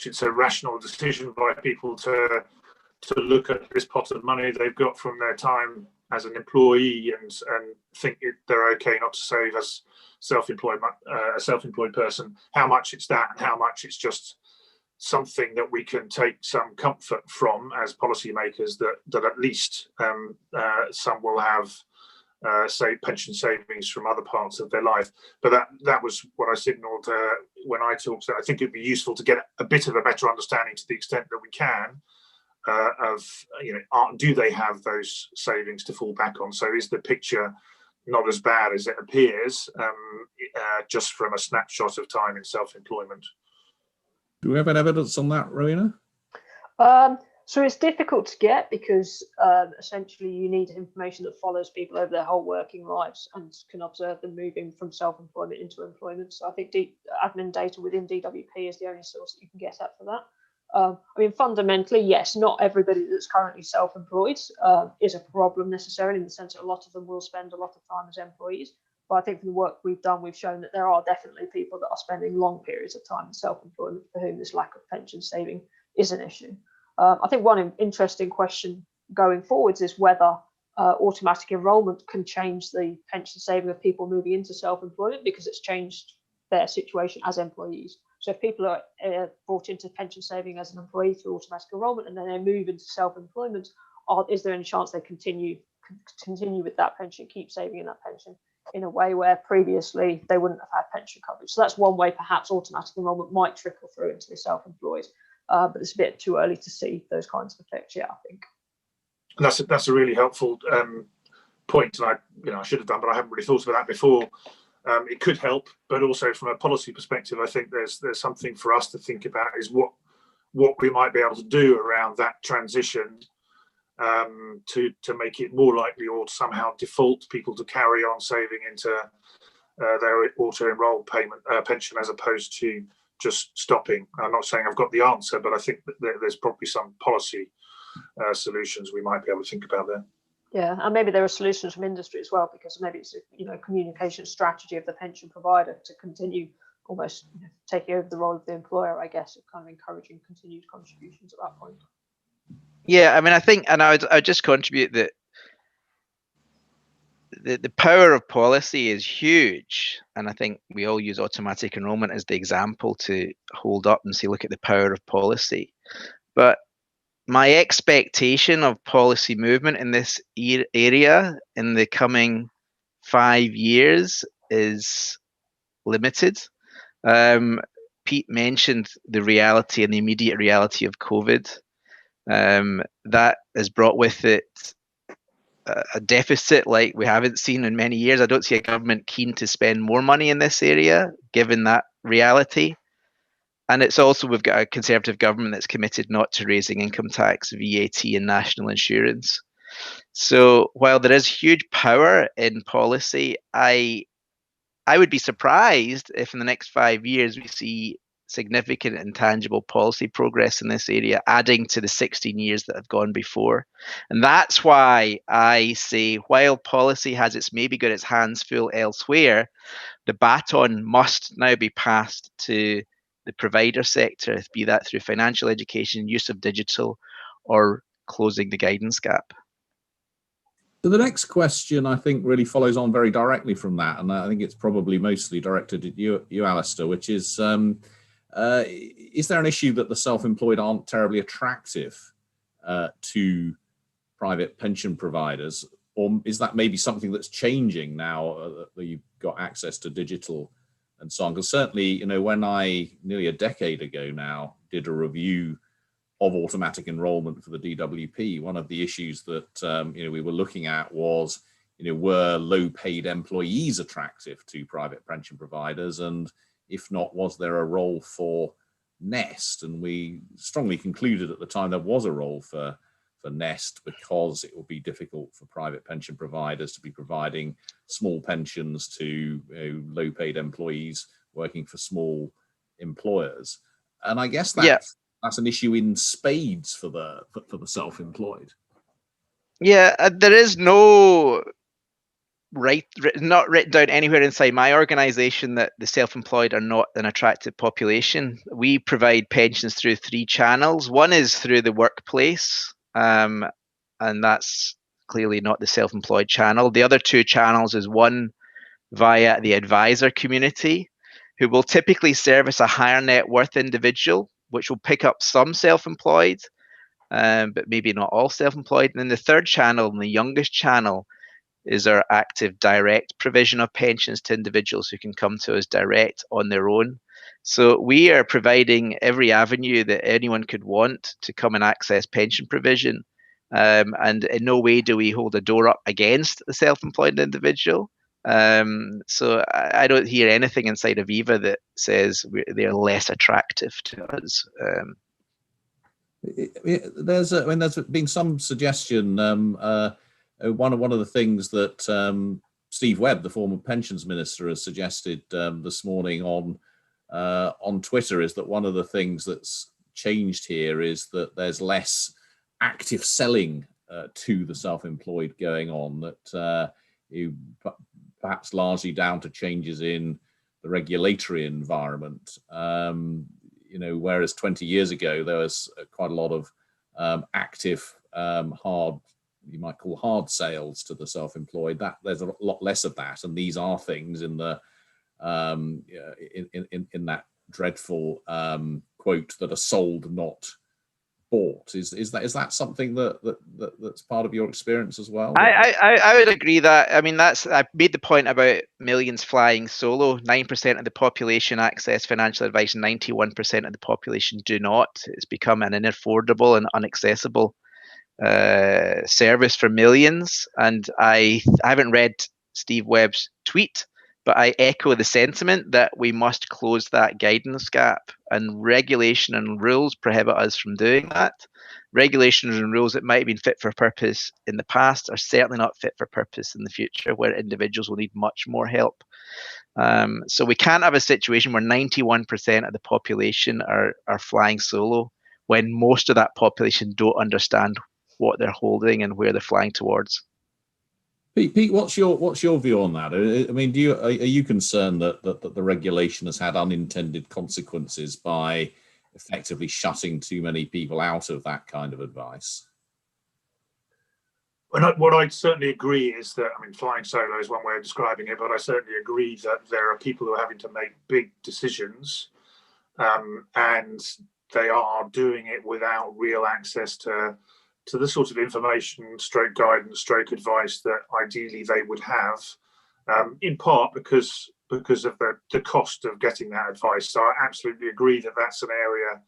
it's a rational decision by people to look at this pot of money they've got from their time as an employee and think they're okay not to save as a self-employed person. How much it's that, and how much it's just something that we can take some comfort from as policymakers, that at least some will have pension savings from other parts of their life. But that was what I signalled when I talked. I think it'd be useful to get a bit of a better understanding, to the extent that we can, of, do they have those savings to fall back on? So is the picture not as bad as it appears, just from a snapshot of time in self-employment? Do we have any evidence on that, Rowena? So it's difficult to get because essentially you need information that follows people over their whole working lives and can observe them moving from self-employment into employment. So I think admin data within DWP is the only source that you can get at for that. I mean, fundamentally, yes, not everybody that's currently self-employed is a problem necessarily, in the sense that a lot of them will spend a lot of time as employees. But I think from the work we've done, we've shown that there are definitely people that are spending long periods of time in self-employment for whom this lack of pension saving is an issue. I think one interesting question going forwards is whether automatic enrolment can change the pension saving of people moving into self-employment, because it's changed their situation as employees. So if people are brought into pension saving as an employee through automatic enrolment and then they move into self-employment, is there any chance they continue with that pension, keep saving in that pension in a way where previously they wouldn't have had pension coverage? So that's one way perhaps automatic enrolment might trickle through into the self-employed. But it's a bit too early to see those kinds of effects yet, I think. And that's a really helpful point, and I should have done, but I haven't really thought about that before. It could help, but also from a policy perspective, I think there's something for us to think about, is what we might be able to do around that transition to make it more likely, or to somehow default people to carry on saving into their auto-enroll pension, as opposed to just stopping. I'm not saying I've got the answer, but I think that there's probably some policy solutions we might be able to think about there. Yeah, and maybe there are solutions from industry as well, because maybe it's a communication strategy of the pension provider to continue almost taking over the role of the employer, I guess, of kind of encouraging continued contributions at that point. Yeah, I mean, I think, and I would just contribute that the power of policy is huge, and I think we all use automatic enrolment as the example to hold up and say, look at the power of policy. But my expectation of policy movement in this area in the coming 5 years is limited. Pete mentioned the reality and the immediate reality of COVID. That has brought with it a deficit like we haven't seen in many years. I don't see a government keen to spend more money in this area, given that reality. And it's also, we've got a Conservative government that's committed not to raising income tax, VAT, and national insurance. So while there is huge power in policy, I would be surprised if in the next 5 years we see significant and tangible policy progress in this area, adding to the 16 years that have gone before. And that's why I say, while policy has maybe got its hands full elsewhere, the baton must now be passed to the provider sector, be that through financial education, use of digital, or closing the guidance gap. So the next question, I think, really follows on very directly from that, and I think it's probably mostly directed at you, Alistair, which is there an issue that the self-employed aren't terribly attractive to private pension providers, or is that maybe something that's changing now that you've got access to digital and so on? Because certainly, when I, nearly a decade ago now, did a review of automatic enrolment for the DWP, one of the issues that we were looking at was, were low-paid employees attractive to private pension providers, and if not, was there a role for Nest? And we strongly concluded at the time there was a role for Nest, because it will be difficult for private pension providers to be providing small pensions to low-paid employees working for small employers. And I guess that's an issue in spades for the self-employed. Yeah, there is not written down anywhere inside my organization that the self-employed are not an attractive population. We provide pensions through 3 channels. One is through the workplace, and that's clearly not the self-employed channel. The other 2 channels is one via the advisor community, who will typically service a higher net worth individual, which will pick up some self-employed, but maybe not all self-employed. And then the third channel, and the youngest channel, is our active direct provision of pensions to individuals who can come to us direct on their own. So we are providing every avenue that anyone could want to come and access pension provision. And in no way do we hold a door up against the self-employed individual. So I don't hear anything inside Aviva that says they're less attractive to us. There's been some suggestion. One of the things that Steve Webb, the former pensions minister, has suggested this morning on Twitter is that one of the things that's changed here is that there's less active selling to the self-employed going on, that perhaps largely down to changes in the regulatory environment. Whereas 20 years ago there was quite a lot of active you might call hard sales to the self-employed. That there's a lot less of that, and these are things in the in that dreadful quote that are sold, not bought. Is that something that's part of your experience as well? I would agree that. I mean, I made the point about millions flying solo. 9% of the population access financial advice, 91% of the population do not. It's become an unaffordable and inaccessible service for millions. And I haven't read Steve Webb's tweet, but I echo the sentiment that we must close that guidance gap, and regulation and rules prohibit us from doing that. Regulations and rules that might have been fit for purpose in the past are certainly not fit for purpose in the future, where individuals will need much more help. So we can't have a situation where 91% of the population are flying solo, when most of that population don't understand what they're holding and where they're flying towards. Pete, what's your view on that? I mean, are you concerned that the regulation has had unintended consequences by effectively shutting too many people out of that kind of advice? What I'd certainly agree is that, I mean, flying solo is one way of describing it, but I certainly agree that there are people who are having to make big decisions, and they are doing it without real access to the sort of information, stroke guidance, stroke advice that ideally they would have, in part because of the cost of getting that advice. So I absolutely agree that that's an area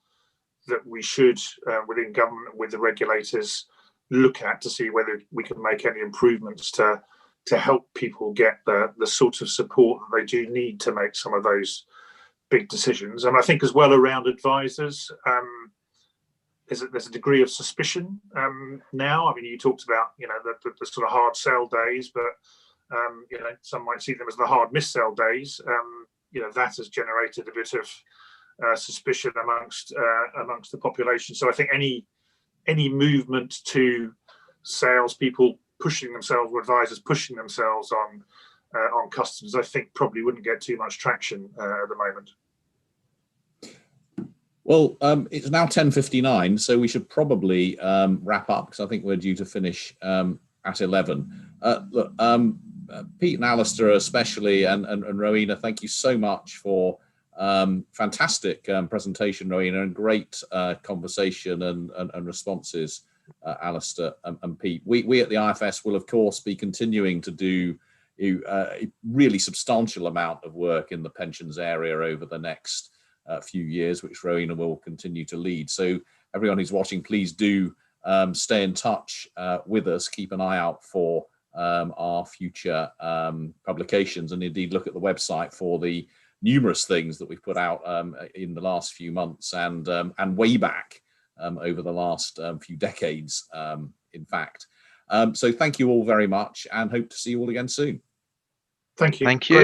that we should, within government, with the regulators, look at to see whether we can make any improvements to help people get the sort of support that they do need to make some of those big decisions. And I think as well around advisors, there's a degree of suspicion now. I mean, you talked about the sort of hard sell days, but some might see them as the hard miss sell days. That has generated a bit of suspicion amongst the population. So I think any movement to salespeople pushing themselves, or advisors pushing themselves on customers, I think probably wouldn't get too much traction at the moment. Well, it's now 10:59, so we should probably wrap up, because I think we're due to finish at 11. Look, Pete and Alistair especially, and Rowena, thank you so much for fantastic presentation, Rowena, and great conversation and responses, Alistair and Pete. We at the IFS will, of course, be continuing to do a really substantial amount of work in the pensions area over the next few years, which Rowena will continue to lead. So everyone who's watching, please do stay in touch with us. Keep an eye out for our future publications, and indeed look at the website for the numerous things that we've put out in the last few months and way back over the last few decades, in fact. So thank you all very much, and hope to see you all again soon. Thank you. Thank you.